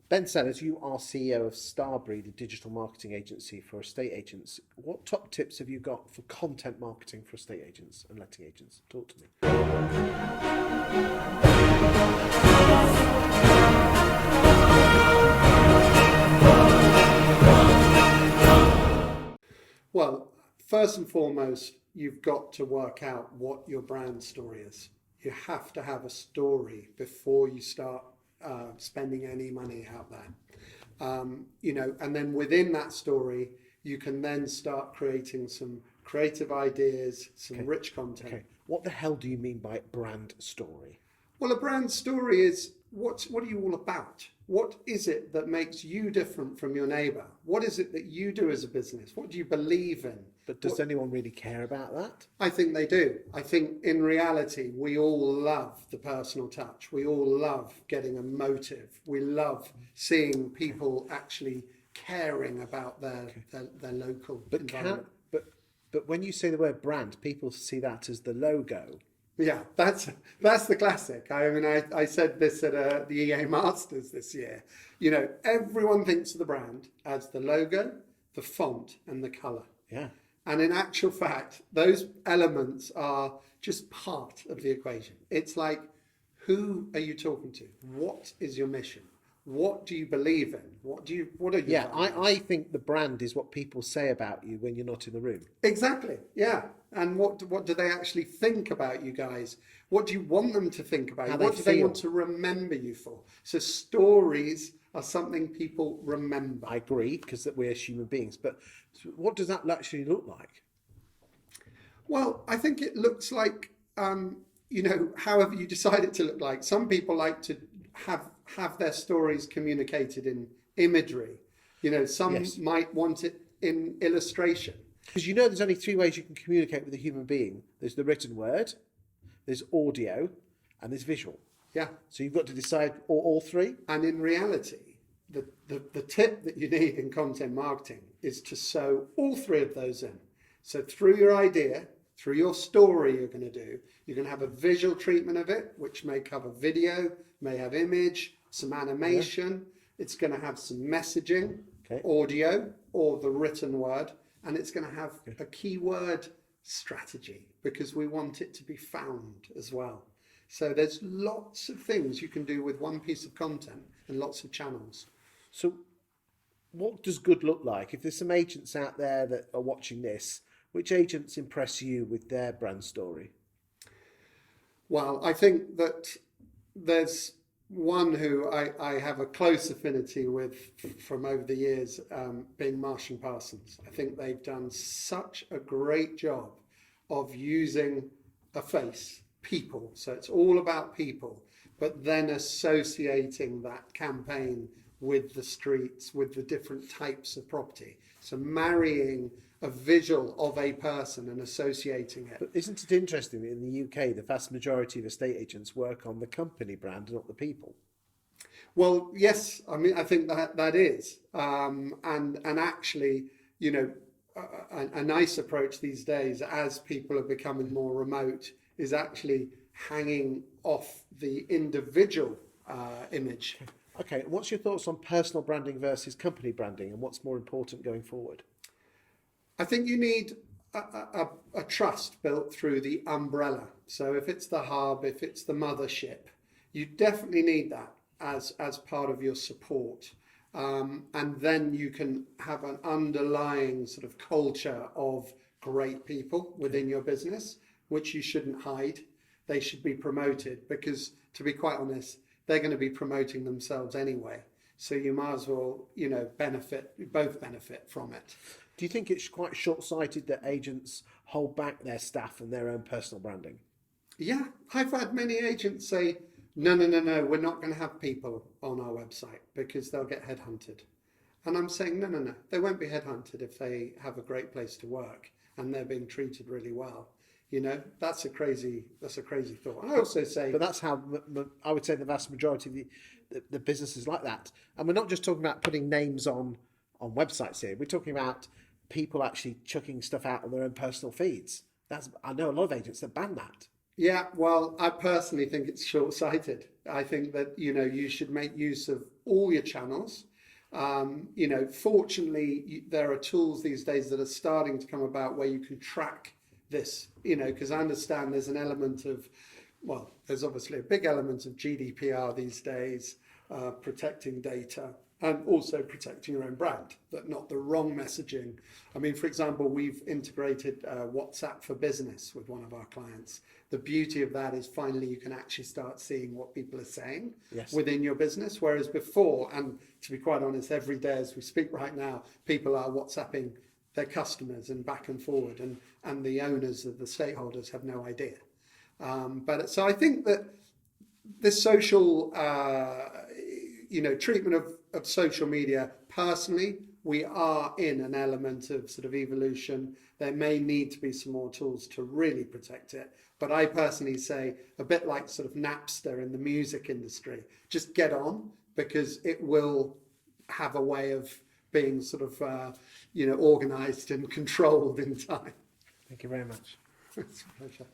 Ben Sellers, you are CEO of Starbury, the digital marketing agency for estate agents. What top tips have you got for content marketing for estate agents and letting agents? Talk to me. Well, first and foremost, you've got to work out what your brand story is. You have to have a story before you start spending any money out there. And then within that story, you can then start creating some creative ideas, some rich content. Okay. What the hell do you mean by brand story? Well, a brand story is what are you all about? What is it that makes you different from your neighbour? What is it that you do as a business? What do you believe in? But does anyone really care about that? I think they do. I think in reality, we all love the personal touch. We all love getting a motive. We love seeing people actually caring about their local environment. But when you say the word brand, people see that as the logo. Yeah, that's the classic. I mean, I said this at the EA Masters this year. You know, everyone thinks of the brand as the logo, the font, and the colour. Yeah. And in actual fact, those elements are just part of the equation. It's like, who are you talking to? What is your mission? What do you believe in? What are you? Yeah, I think the brand is what people say about you when you're not in the room. Exactly. Yeah. And what do they actually think about you guys? What do you want them to think about you? What do they want to remember you for? So stories are something people remember. I agree, because we're human beings. But what does that actually look like? Well, I think it looks like, however you decide it to look like. Some people like to have their stories communicated in imagery. You know, some might want it in illustration. Because you know there's only three ways you can communicate with a human being. There's the written word, there's audio, and there's visual. Yeah. So you've got to decide all three. And in reality, the tip that you need in content marketing is to sew all three of those in. So through your idea, through your story you're going to do, you're going to have a visual treatment of it, which may cover video, may have image, some animation. Yeah. It's going to have some messaging, audio, or the written word. And it's going to have a keyword strategy because we want it to be found as well. So there's lots of things you can do with one piece of content and lots of channels. So what does good look like? If there's some agents out there that are watching this, which agents impress you with their brand story? Well, I think that there's one who I have a close affinity with from over the years, being Marsh and Parsons. I think they've done such a great job of using a face, people. So it's all about people, but then associating that campaign with the streets, with the different types of property. So marrying a visual of a person and associating it. But isn't it interesting that in the UK, the vast majority of estate agents work on the company brand and not the people? Well, yes, I mean, I think that is. And actually, you know, a nice approach these days as people are becoming more remote is actually hanging off the individual image. Okay, what's your thoughts on personal branding versus company branding, and what's more important going forward? I think you need a trust built through the umbrella. So if it's the hub, if it's the mothership, you definitely need that as part of your support. And then you can have an underlying sort of culture of great people within your business, which you shouldn't hide. They should be promoted because, to be quite honest, they're going to be promoting themselves anyway. So you might as well, you know, both benefit from it. Do you think it's quite short-sighted that agents hold back their staff and their own personal branding? Yeah, I've had many agents say, no, we're not going to have people on our website because they'll get headhunted. And I'm saying, no, they won't be headhunted if they have a great place to work and they're being treated really well. You know, that's a crazy thought. And I also say, but that's how I would say the vast majority of the businesses like that. And we're not just talking about putting names on websites here. We're talking about people actually chucking stuff out on their own personal feeds. I know a lot of agents that ban that. Yeah, well, I personally think it's short-sighted. I think that, you know, you should make use of all your channels. Fortunately, there are tools these days that are starting to come about where you can track this, because I understand there's an element of, well, there's obviously a big element of GDPR these days, protecting data and also protecting your own brand, that not the wrong messaging. I mean, for example, we've integrated WhatsApp for Business with one of our clients. The beauty of that is finally you can actually start seeing what people are saying within your business, whereas before, and to be quite honest, every day as we speak right now, people are WhatsApping their customers and back and forward, and the owners of the stakeholders have no idea. So I think that this social, treatment of social media, personally, we are in an element of sort of evolution. There may need to be some more tools to really protect it. But I personally say, a bit like sort of Napster in the music industry, just get on, because it will have a way of being sort of, organized and controlled in time. Thank you very much. It's a pleasure.